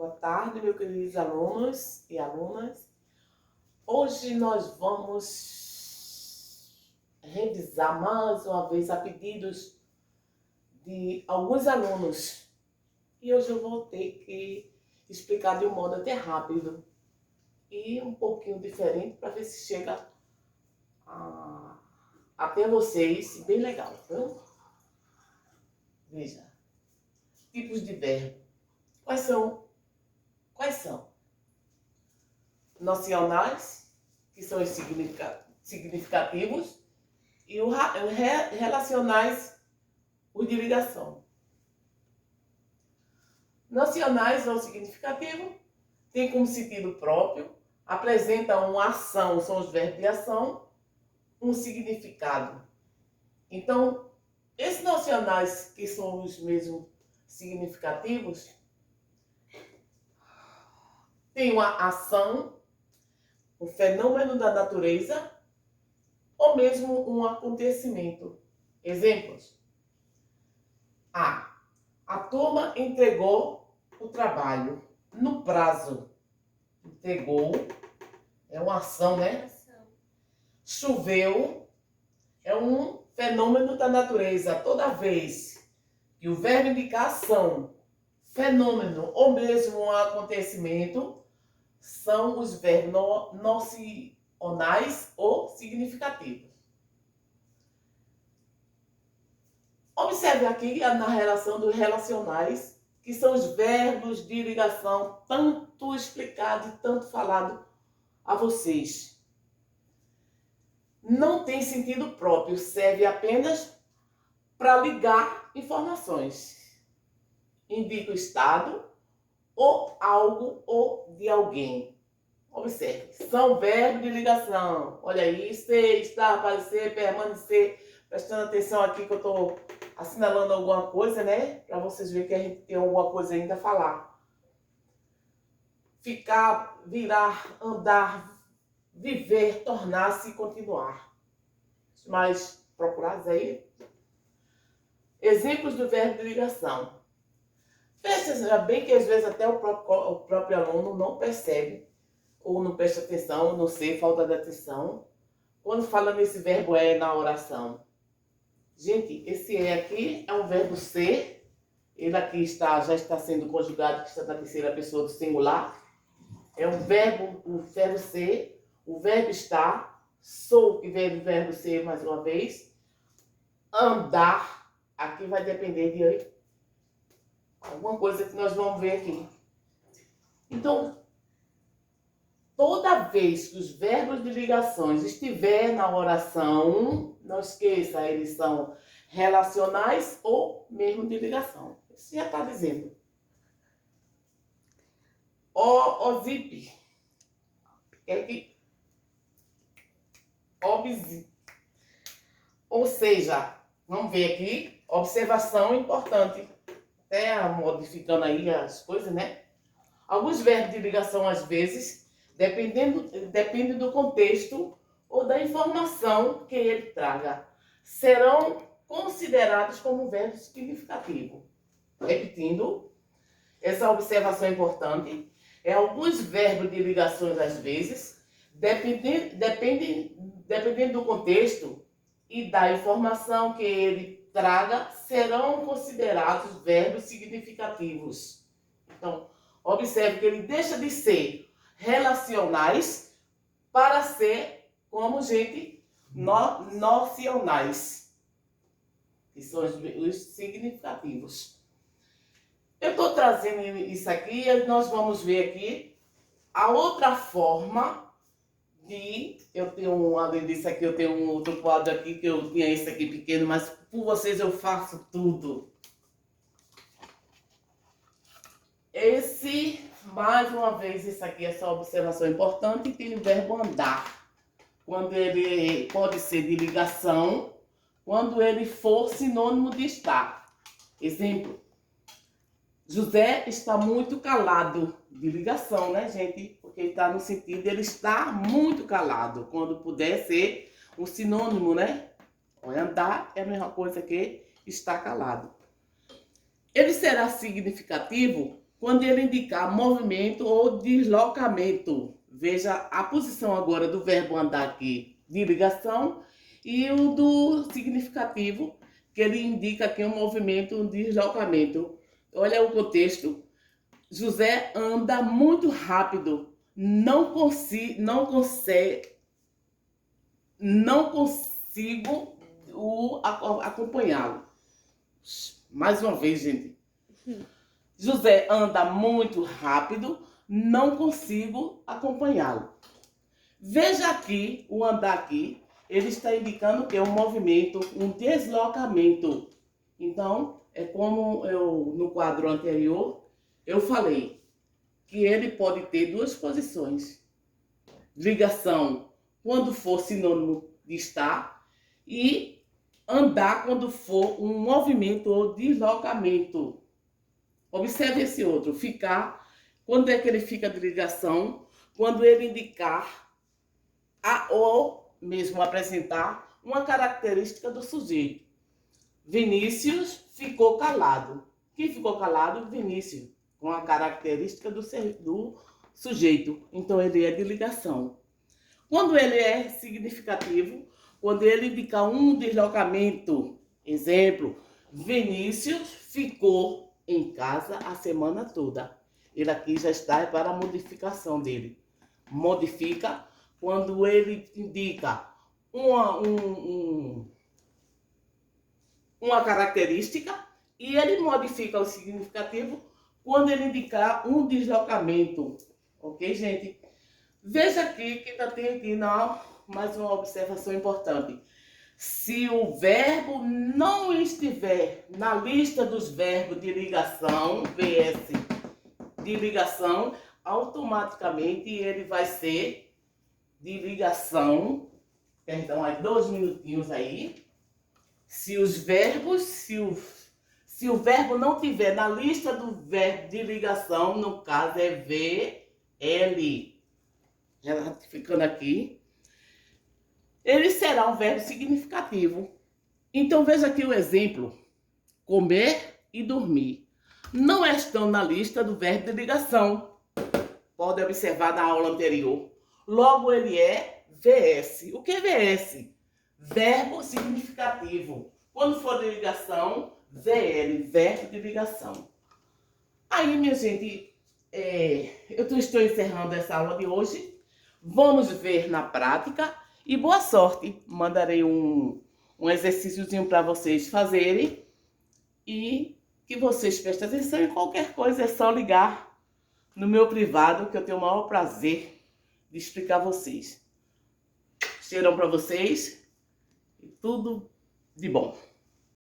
Boa tarde, meus queridos alunos e alunas. Hoje nós vamos revisar mais uma vez a pedidos de alguns alunos. E hoje eu vou ter que explicar de um modo até rápido e um pouquinho diferente para ver se chega até vocês bem legal, viu? Veja, tipos de verbo. Quais são? Nocionais, que são os significativos, e os relacionais, os de ligação. Nocionais ou significativo, tem como sentido próprio, apresentam uma ação, são os verbos de ação, um significado. Então, esses nocionais, que são os mesmos significativos, tem uma ação, um fenômeno da natureza, ou mesmo um acontecimento. Exemplos. A turma entregou o trabalho no prazo. Entregou, é uma ação, né? Choveu, é um fenômeno da natureza. Toda vez que o verbo indicar ação, fenômeno ou mesmo um acontecimento, são os verbos nocionais ou significativos. Observe aqui na relação dos relacionais, que são os verbos de ligação, tanto explicado e tanto falado a vocês. Não tem sentido próprio, serve apenas para ligar informações. Indica o estado, ou algo, ou de alguém. Observe, são verbos de ligação. Olha aí, ser, estar, aparecer, permanecer. Prestando atenção aqui que eu estou assinalando alguma coisa, né? Para vocês verem que a gente tem alguma coisa ainda a falar. Ficar, virar, andar, viver, tornar-se e continuar. Os mais procurados aí. Exemplos do verbo de ligação. Veja bem que às vezes até o próprio aluno não percebe, ou não presta atenção, não sei, falta de atenção, quando fala nesse verbo é na oração. Gente, esse é aqui é um verbo ser, ele aqui já está sendo conjugado, que está na terceira pessoa do singular. É um verbo, o verbo ser, o verbo estar, sou, que vem do verbo ser mais uma vez. Andar, aqui vai depender de alguma coisa que nós vamos ver aqui. Então, toda vez que os verbos de ligações estiver na oração, não esqueça, eles são relacionais ou mesmo de ligação. Isso já está dizendo. Zip. É que ou seja, vamos ver aqui, observação importante. Até modificando aí as coisas, né? Alguns verbos de ligação, às vezes, depende do contexto ou da informação que ele traga, serão considerados como verbo significativo. Repetindo, essa observação é importante. Alguns verbos de ligações, às vezes, dependendo do contexto e da informação que ele traga, serão considerados verbos significativos. Então, observe que ele deixa de ser relacionais para ser, como gente, nocionais, que são os significativos. Eu estou trazendo isso aqui e nós vamos ver aqui a outra forma de... Eu tenho, além disso aqui, eu tenho um outro quadro aqui, que eu tinha esse aqui pequeno, mas por vocês eu faço tudo. Mais uma vez, isso aqui, essa observação importante, tem o verbo andar. Quando ele pode ser de ligação, quando ele for sinônimo de estar. Exemplo. José está muito calado. De ligação, né, gente? Porque ele está no sentido de ele estar muito calado. Quando puder ser um sinônimo, né? Andar é a mesma coisa que estar calado. Ele será significativo quando ele indicar movimento ou deslocamento. Veja a posição agora do verbo andar aqui de ligação e o do significativo, que ele indica aqui um movimento, um deslocamento. Olha o contexto. José anda muito rápido, não consigo acompanhá-lo. Mais uma vez, gente. José anda muito rápido, não consigo acompanhá-lo. Veja aqui, o andar aqui, ele está indicando que é um movimento, um deslocamento. Então, é como no quadro anterior, eu falei que ele pode ter duas posições. Ligação quando for sinônimo de estar e andar quando for um movimento ou deslocamento. Observe esse outro, ficar, quando é que ele fica de ligação? Quando ele indicar ou mesmo apresentar uma característica do sujeito. Vinícius ficou calado. Quem ficou calado? Vinícius, com a característica do sujeito. Então ele é de ligação. Quando ele é significativo, quando ele indicar um deslocamento, exemplo, Vinícius ficou em casa a semana toda. Ele aqui já está para a modificação dele. Modifica quando ele indica uma característica e ele modifica o significativo quando ele indicar um deslocamento. Ok, gente? Veja aqui que ainda tem aqui mais uma observação importante. Se o verbo não estiver na lista dos verbos de ligação, VS de ligação, automaticamente ele vai ser de ligação. Perdão, aí 2 minutinhos aí. Se os verbos, se o verbo não tiver na lista do verbo de ligação, no caso é VL, ratificando aqui, ele será um verbo significativo. Então veja aqui o exemplo: comer e dormir não estão na lista do verbo de ligação. Pode observar na aula anterior. Logo ele é VS. O que é VS? Verbo significativo. Quando for de ligação, VL, verbo de ligação. Aí, minha gente, eu estou encerrando essa aula de hoje. Vamos ver na prática e boa sorte. Mandarei um exercíciozinho para vocês fazerem e que vocês prestem atenção. Em qualquer coisa é só ligar no meu privado que eu tenho o maior prazer de explicar a vocês. Cheirão para vocês e tudo de bom.